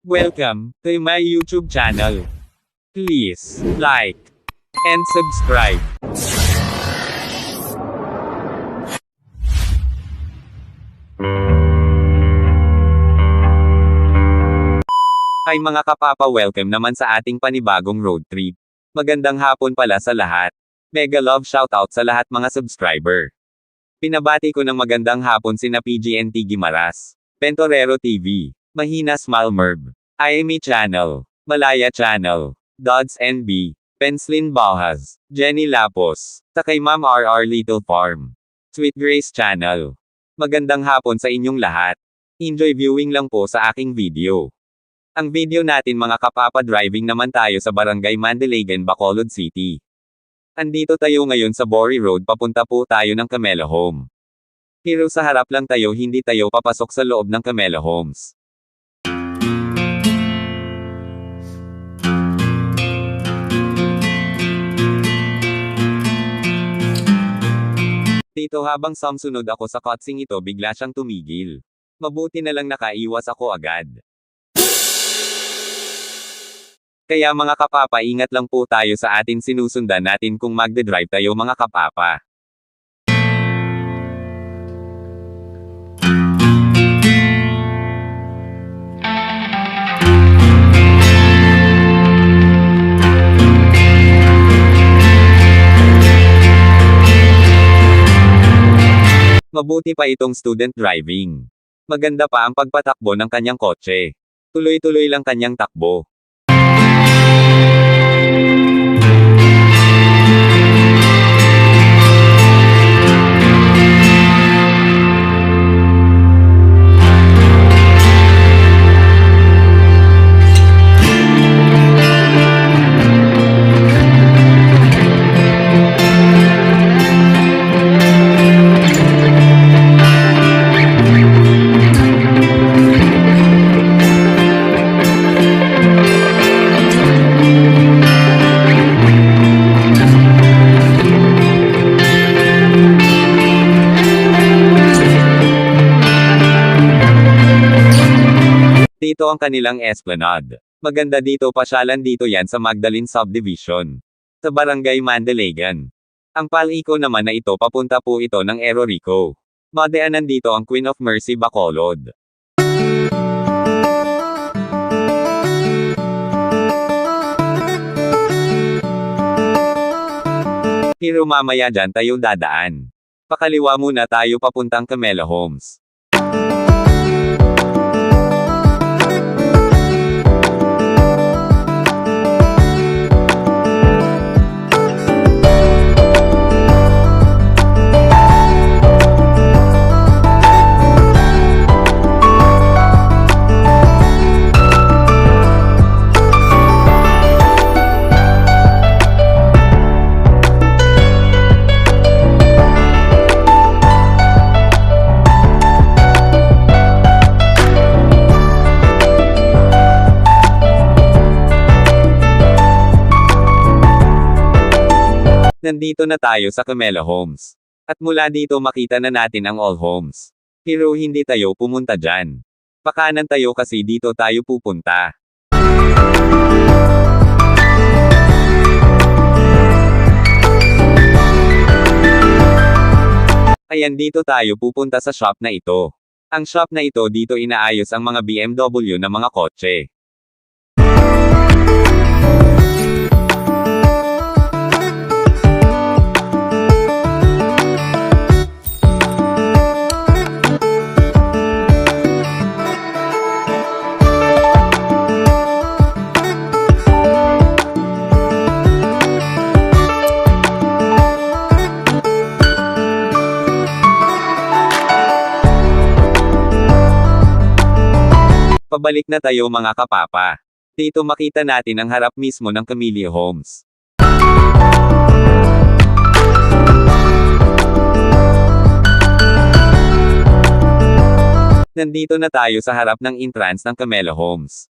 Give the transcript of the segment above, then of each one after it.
Welcome to my YouTube channel. Please like and subscribe. Ay mga kapapa, welcome naman sa ating panibagong road trip. Magandang hapon pala sa lahat. Mega love shoutout sa lahat mga subscriber. Pinabati ko ng magandang hapon sina PGNT Gimaras, Pentorero TV, Mahina Smalmerb, IME Channel, Malaya Channel, Dods NB, Penslin Bahas, Jenny Lapos, takay Ma'am RR Little Farm, Sweet Grace Channel. Magandang hapon sa inyong lahat. Enjoy viewing lang po sa aking video. Ang video natin mga kapapa, driving naman tayo sa Barangay Mandalagan, Bacolod City. Andito tayo ngayon sa Bori Road, papunta po tayo ng Camela Home. Pero sa harap lang tayo, hindi tayo papasok sa loob ng Camela Homes. Dito habang sumsunod ako sa cutscene ito, bigla siyang tumigil. Mabuti na lang nakaiwas ako agad. Kaya mga kapapa, ingat lang po tayo sa atin sinusundan natin kung magde-drive tayo mga kapapa. Mabuti pa itong student driving. Maganda pa ang pagpatakbo ng kanyang kotse. Tuloy-tuloy lang kanyang takbo. Dito ang kanilang esplanade. Maganda dito, pasyalan dito yan sa Magdalene Subdivision. Sa Barangay Mandalagan. Ang Pal-Eco naman na ito, papunta po ito ng Erorico. Madaanan dito ang Queen of Mercy Bacolod. Pero mamaya dyan tayo dadaan. Pakaliwa muna tayo papuntang Camela Homes. Nandito na tayo sa Camela Homes. At mula dito makita na natin ang All Homes. Pero hindi tayo pumunta dyan. Pakanan tayo kasi dito tayo pupunta. Ayan, dito tayo pupunta sa shop na ito. Ang shop na ito, dito inaayos ang mga BMW na mga kotse. Pabalik na tayo mga kapapa. Dito makita natin ang harap mismo ng Camellia Homes. Nandito na tayo sa harap ng entrance ng Camela Homes.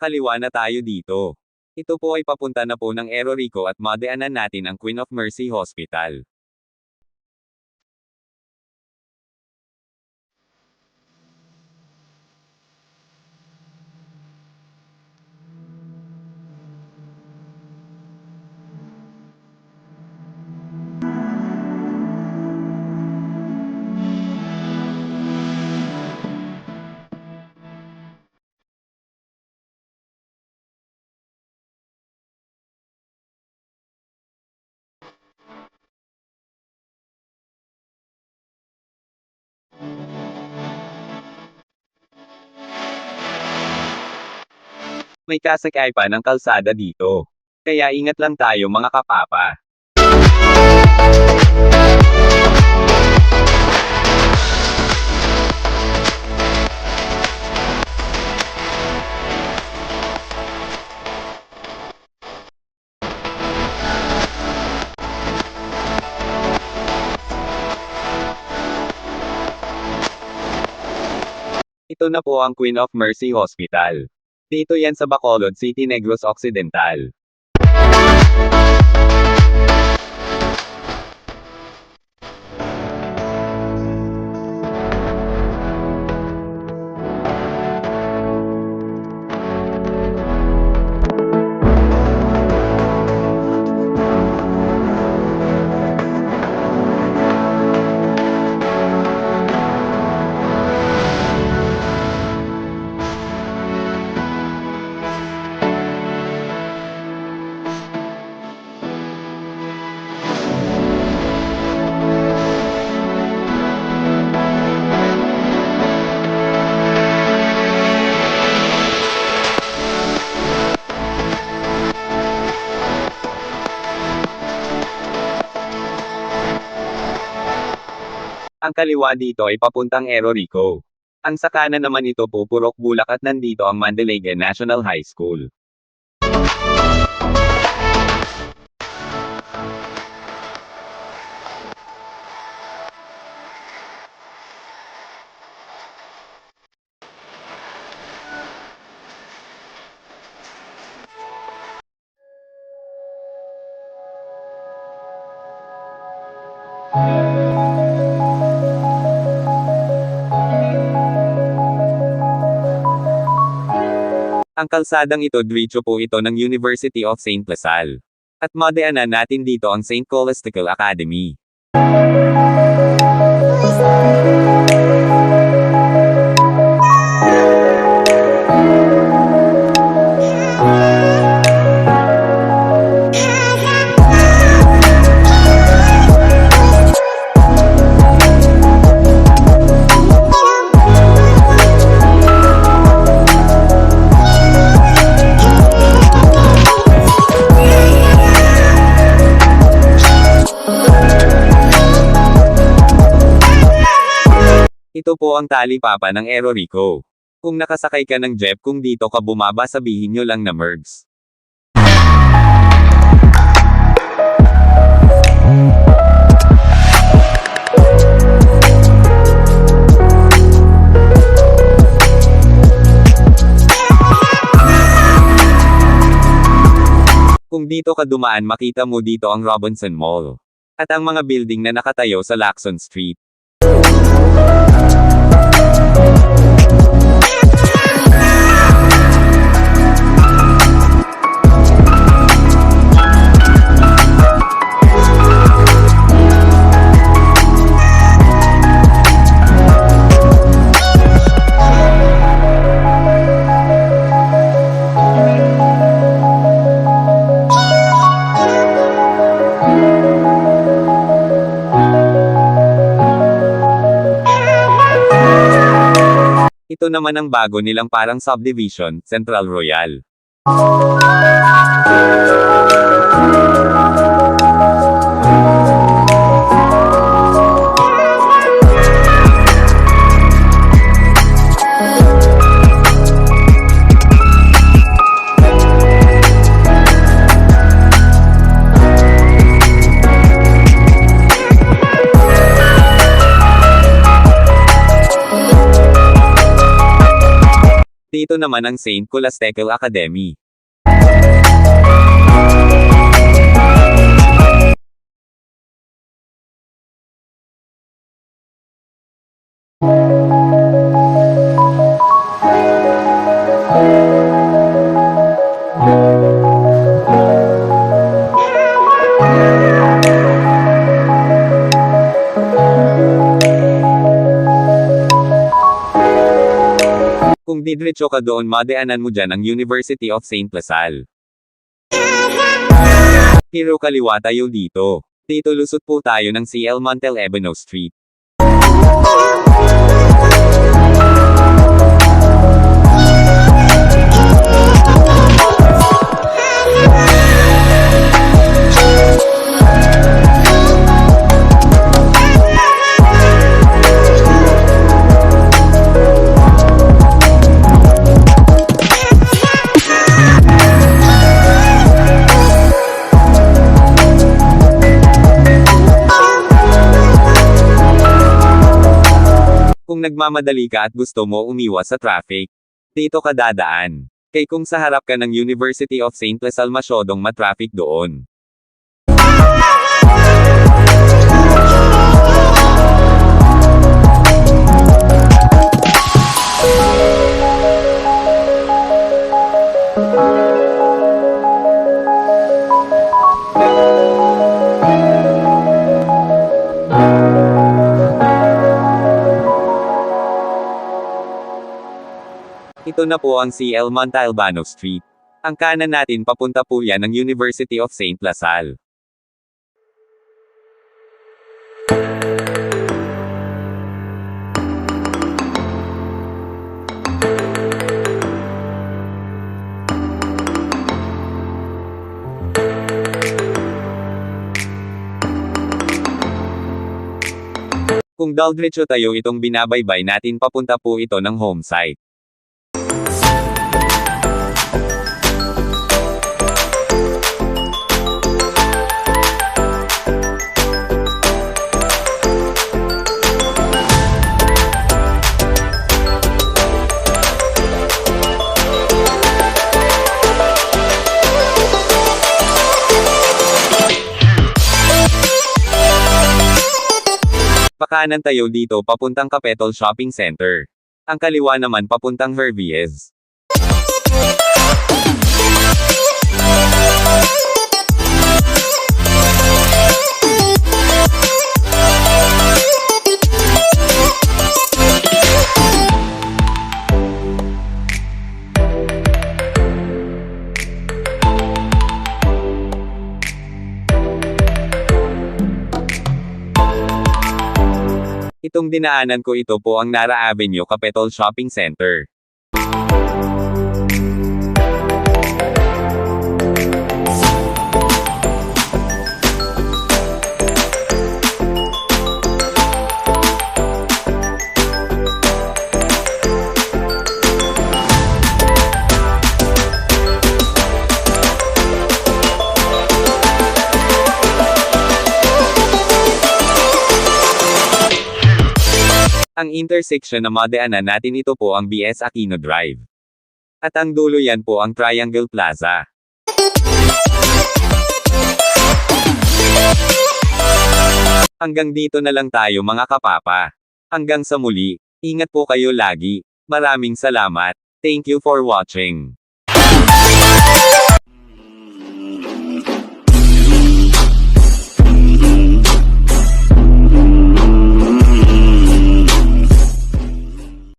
Nakakaliwa na tayo dito. Ito po ay papunta na po ng Aero Rico at madaanan natin ang Queen of Mercy Hospital. May kasakay pa ng kalsada dito. Kaya ingat lang tayo mga kapapa. Ito na po ang Queen of Mercy Hospital. Dito yan sa Bacolod City, Negros Occidental. Ang kaliwa dito ay papuntang Aero Rico. Ang sa kanan naman ito pupurok Bulak at nandito ang Mandaluyong National High School. Ang kalsadang ito diretso po ito ng University of St. Lasal. At madaanan natin dito ang St. Colastical Academy. Ito po ang talipapa ng Aero Rico. Kung nakasakay ka ng jeep kung dito ka bumaba sabihin nyo lang na Mergs. Kung dito ka dumaan makita mo dito ang Robinson Mall. At ang mga building na nakatayo sa Lacson Street. Ito naman ang bago nilang parang subdivision, Central Royal. Nandito naman ang St. Colastecal Academy. Kung didiretso ka doon madaanan mo dyan ang University of St. Lasal. Pero kaliwa tayo dito. Dito lusot po tayo ng CL Montel Ebeno Street. Kung nagmamadali ka at gusto mo umiwas sa traffic, dito ka dadaan. Kay kung sa harap ka ng University of St. Lasal masyadong matraffic doon. Ito na po ang CL Montalbano Street. Ang kanan natin papunta po yan ng University of St. Lasal. Kung daldretso tayo itong binabaybay natin papunta po ito ng home site. Pakanan tayo dito papuntang Capitol Shopping Center. Ang kaliwa naman papuntang Hervies. Itong dinaanan ko ito po ang Nara Avenue Capitol Shopping Center. Ang intersection na madaanan natin ito po ang BS Aquino Drive. At ang dulo yan po ang Triangle Plaza. Hanggang dito na lang tayo mga kapapa. Hanggang sa muli, ingat po kayo lagi. Maraming salamat. Thank you for watching.